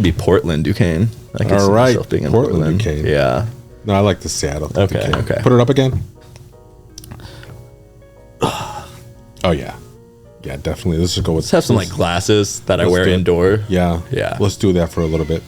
be Portland, Duquesne. I can see myself being in Portland, Duquesne. Yeah. No, I like the Seattle. Okay, Duquesne. okay. Put it up again. Oh, yeah. Yeah, definitely. Let's just go with... Let's have some like glasses that I wear indoor. Yeah. Yeah. Let's do that for a little bit.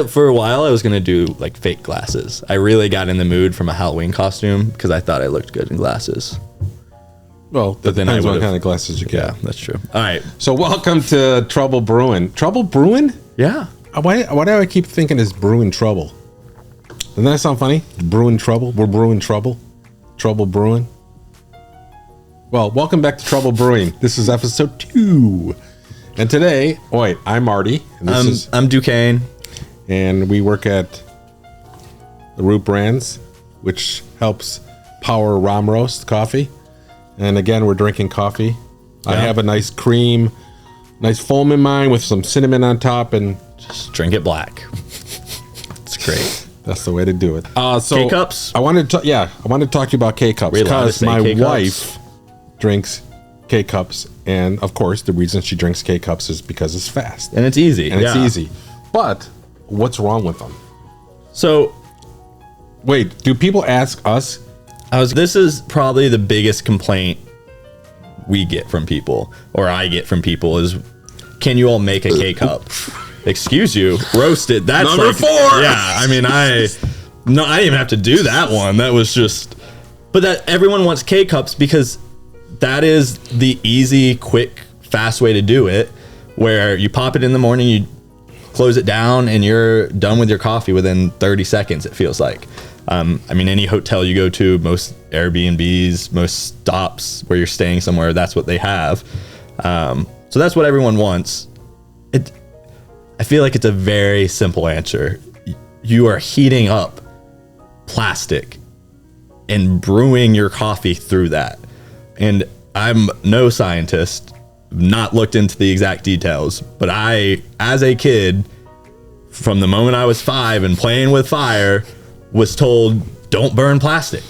For a while, I was going to do like fake glasses. I really got in the mood from a Halloween costume because I thought I looked good in glasses. Well, that depends on what kind of glasses you get. Yeah, that's true. All right. So welcome to Trouble Brewing. Trouble Brewing? Yeah. Why do I keep thinking it's brewing trouble? Doesn't that sound funny? Brewing trouble? We're brewing trouble? Trouble brewing? Well, welcome back to Trouble Brewing. This is episode 2. And today, I'm Marty. And I'm Duquesne. And we work at the Root Brands, which helps power Rahm Roast coffee. And again, we're drinking coffee. Yeah. I have a nice cream, nice foam in mine with some cinnamon on top, and just drink it black. It's great. That's the way to do it. So K-cups. I wanted to talk to you about K-cups because my wife drinks K-cups, and of course, the reason she drinks K-cups is because it's fast and it's easy. It's easy. But what's wrong with them? So, wait, do people ask us? This is probably the biggest complaint we get from people, or I get from people, is can you all make a K-cup? Excuse you, roasted. That's number like, 4. Yeah, I mean, I didn't even have to do that one. That was just, but that everyone wants K-cups because that is the easy, quick, fast way to do it, where you pop it in the morning, you close it down, and you're done with your coffee within 30 seconds, it feels like. I mean, any hotel you go to, most Airbnbs, most stops where you're staying somewhere, that's what they have. So that's what everyone wants. I feel like it's a very simple answer. You are heating up plastic and brewing your coffee through that. And I'm no scientist, not looked into the exact details, but I, as a kid, from the moment I was 5 and playing with fire, was told, don't burn plastic.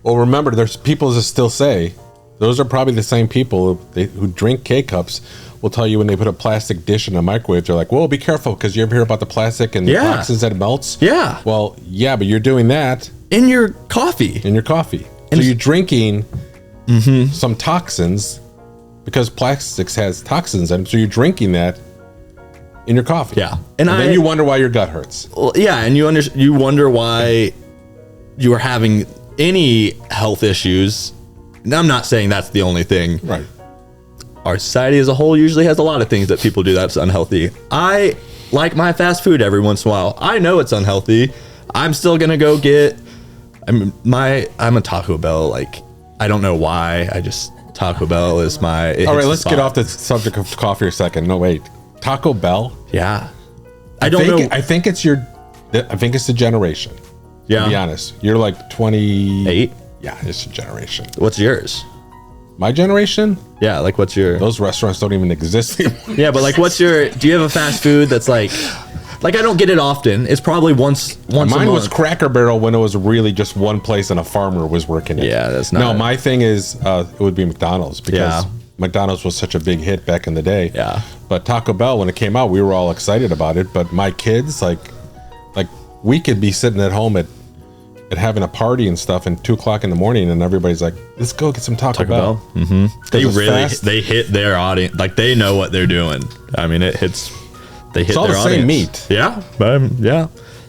Well, remember, there's people that still say, those are probably the same people who drink K-cups will tell you when they put a plastic dish in a microwave, they're like, well, be careful, because you ever hear about the plastic and the toxins that it melts? Yeah. Well, yeah, but you're doing that in your coffee. So you're drinking some toxins because plastics has toxins in them, so you're drinking that in your coffee. Yeah. And then you wonder why your gut hurts. Well, yeah, and you wonder why you are having any health issues. Now, I'm not saying that's the only thing. Right. Our society as a whole usually has a lot of things that people do that's unhealthy. I like my fast food every once in a while. I know it's unhealthy. I'm still gonna go get. I'm a Taco Bell. Like, I don't know why. Taco Bell is my. All right, let's get off the subject of coffee for a second. No, wait. Taco Bell? Yeah. I think it's the generation. Yeah. To be honest, you're like 28. 8. Yeah, it's a generation. What's yours? My generation? Yeah, like what's your... Those restaurants don't even exist anymore. Yeah, but like do you have a fast food that's like I don't get it often. It's probably once a month. Mine was Cracker Barrel when it was really just one place and a farmer was working it. Yeah, that's not... No, my thing is, it would be McDonald's because McDonald's was such a big hit back in the day. Yeah. But Taco Bell, when it came out, we were all excited about it. But my kids, like we could be sitting at home at having a party and stuff and 2:00 in the morning and everybody's like, let's go get some Taco Bell. Mm-hmm. They hit their audience. Like, they know what they're doing. I mean, they hit it's all their the audience. same meat. Yeah. Yeah.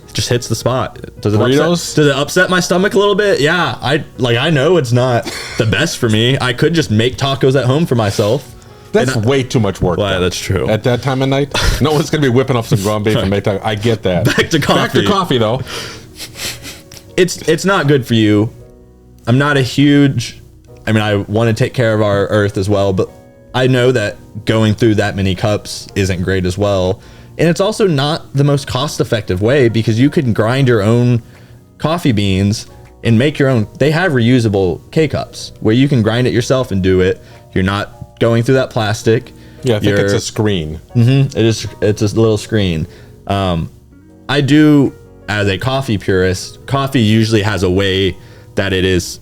It just hits the spot. Does Burritos? Does it upset my stomach a little bit? Yeah. I know it's not the best for me. I could just make tacos at home for myself. That's way too much work. Well, that's true. At that time of night, no one's going to be whipping up some ground beef and make tacos. I get that. Back to coffee, though. It's not good for you. I'm not a huge... I mean, I want to take care of our earth as well, but I know that going through that many cups isn't great as well. And it's also not the most cost-effective way because you can grind your own coffee beans and make your own. They have reusable K-cups where you can grind it yourself and do it. You're not going through that plastic. Yeah, I think it's a screen. Mm-hmm, it's a little screen. I do, as a coffee purist, coffee usually has a way that it is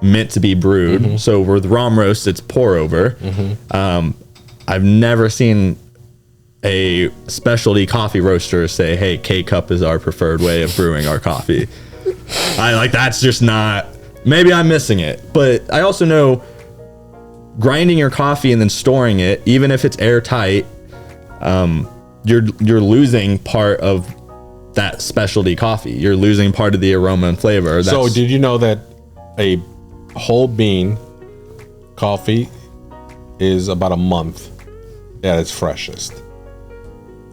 meant to be brewed. Mm-hmm. So with Rahm Roast, it's pour over. Mm-hmm. I've never seen a specialty coffee roaster say, hey, K-Cup is our preferred way of brewing our coffee. That's just not, maybe I'm missing it. But I also know grinding your coffee and then storing it, even if it's airtight, you're losing part of that specialty coffee. You're losing part of the aroma and flavor. So did you know that a whole bean coffee is about a month at its freshest?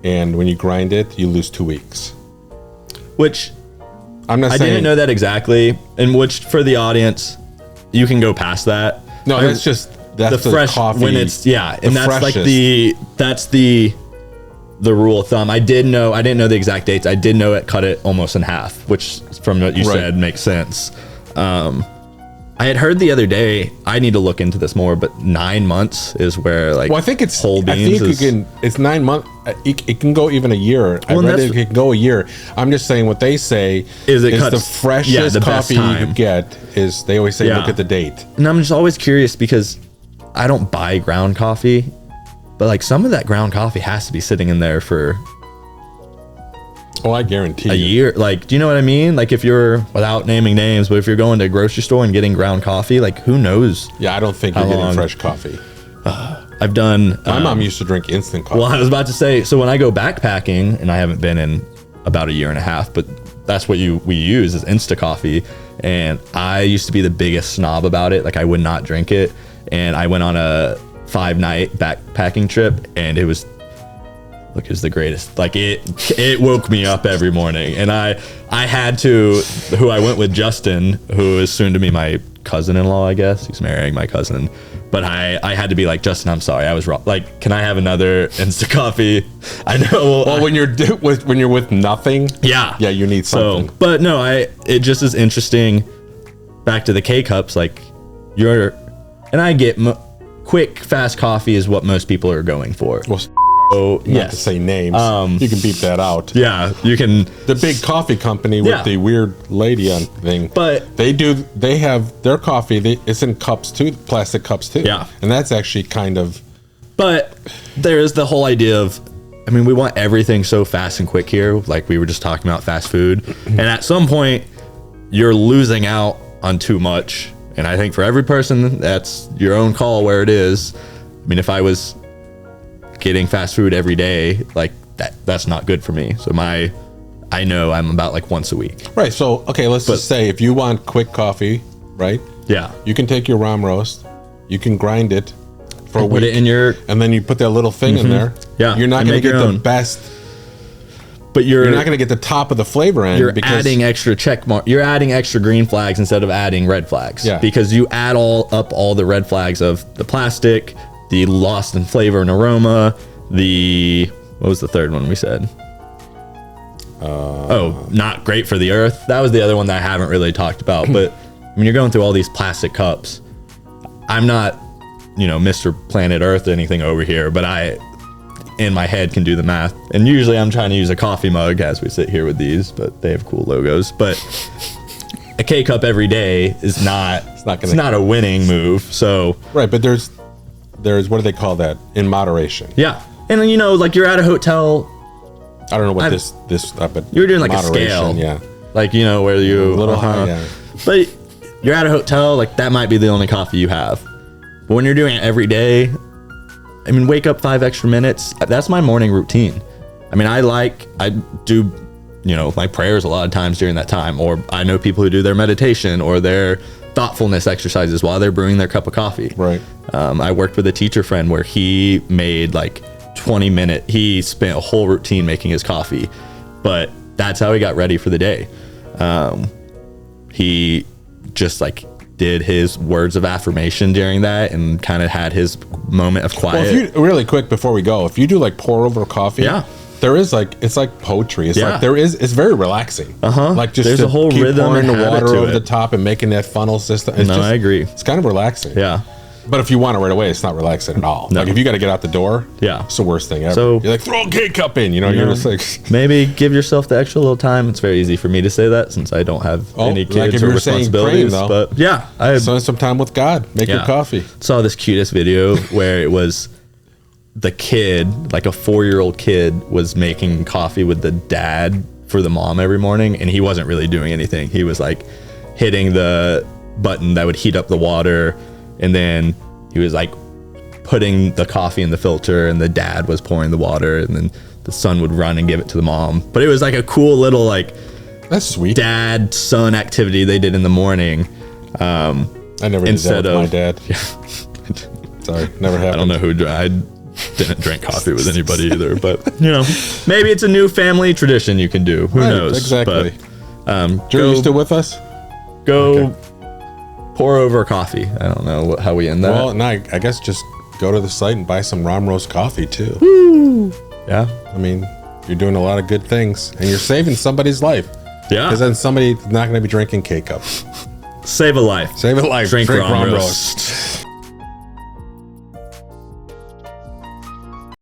And when you grind it, you lose 2 weeks. Which I'm not I saying, didn't know that exactly. And which for the audience, you can go past that. No, that's the fresh coffee when it's and that's freshest. that's the rule of thumb. I didn't know the exact dates. I did know it cut it almost in half, which from what you said makes sense. I had heard the other day, I need to look into this more, but 9 months is where I think it's whole beans. It's 9 months. It can go even a year. I read it can go a year. I'm just saying what they say is the freshest the coffee you get is, they always say, look at the date. And I'm just always curious because I don't buy ground coffee, but some of that ground coffee has to be sitting in there for I guarantee a year. Do you know what I mean? If you're, without naming names, but if you're going to a grocery store and getting ground coffee, who knows? Yeah, I don't think you're getting fresh coffee. I've done. My mom used to drink instant coffee. Well, I was about to say, so when I go backpacking, and I haven't been in about a year and a half, but that's what we use is Insta coffee. And I used to be the biggest snob about it. I would not drink it. And I went on a 5-night backpacking trip, and it was the greatest. It woke me up every morning, and I had to, who I went with, Justin, who is soon to be my cousin-in-law, I guess. He's marrying my cousin. But I had to be like, Justin, I'm sorry, I was wrong. Can I have another Insta coffee? I know. Well, when you're with nothing, yeah, you need something. So, but no, it just is interesting. Back to the K-Cups, and I get quick, fast coffee is what most people are going for. Well, not to say names, you can beep that out. Yeah, you can. The big coffee company with the weird lady on thing, but they have their coffee. It's in cups too, plastic cups too. Yeah, and that's actually kind of. But there is the whole idea of, we want everything so fast and quick here. We were just talking about fast food, and at some point, you're losing out on too much. And I think for every person, that's your own call where it is. If I was getting fast food every day, that's not good for me. So I know I'm about once a week. Right. So, okay, let's just say if you want quick coffee, right? Yeah. You can take your Rahm Roast, you can grind it for a week. Put it in and then you put that little thing in there. Yeah. You're not going to get the best. But you're not going to get the top of the flavor end. You're adding extra check mark. You're adding extra green flags instead of adding red flags. Yeah. Because you add all the red flags of the plastic, the lost in flavor and aroma, what was the third one we said? Not great for the earth. That was the other one that I haven't really talked about. But you're going through all these plastic cups. I'm not, Mr. Planet Earth or anything over here, but I, in my head, can do the math. And usually I'm trying to use a coffee mug as we sit here with these, but they have cool logos. But a K-Cup every day is not, it's not a winning move. So right, but there's what do they call that? In moderation. Yeah. And you're at a hotel. I don't know what this but you were doing a scale. Yeah. Where you a little high, yeah. But you're at a hotel, that might be the only coffee you have. But when you're doing it every day, wake up 5 extra minutes. That's my morning routine. I do, my prayers a lot of times during that time, or I know people who do their meditation or their thoughtfulness exercises while they're brewing their cup of coffee. Right. I worked with a teacher friend where he made 20-minute, he spent a whole routine making his coffee, but that's how he got ready for the day. He just did his words of affirmation during that and kind of had his moment of quiet. Well, if you really quick before we go, if you do pour over coffee, there is it's like poetry. It's it's very relaxing. Just there's a whole keep rhythm pouring and the water over it. the top and making that funnel system. I agree. It's kind of relaxing. Yeah. But if you want it right away, it's not relaxing at all. No. If you got to get out the door, it's the worst thing ever. So you're throw a K-Cup in, you're just maybe give yourself the extra little time. It's very easy for me to say that since I don't have any kids or responsibilities. Praying, but I spend some time with God. Make your coffee. Saw this cutest video where it was the kid, like a 4-year-old kid, was making coffee with the dad for the mom every morning, and he wasn't really doing anything. He was like hitting the button that would heat up the water, and then he was like putting the coffee in the filter, and the dad was pouring the water, and then the son would run and give it to the mom. But it was like a cool little like that's sweet dad son activity they did in the morning. I never did that with my dad. Sorry, never happened. I don't know who I didn't drink coffee with anybody either, but you know, maybe it's a new family tradition you can do. Who knows? Exactly. But, Drew, you still with us? Go pour over coffee. I don't know how we end that. Well, no, I guess just go to the site and buy some Rahm Roast coffee too. Woo! Yeah. I mean, you're doing a lot of good things, and you're saving somebody's life. Yeah. Because then somebody's not going to be drinking K-Cups. Save a life. Save a life. Drink Rahm Rahm Roast.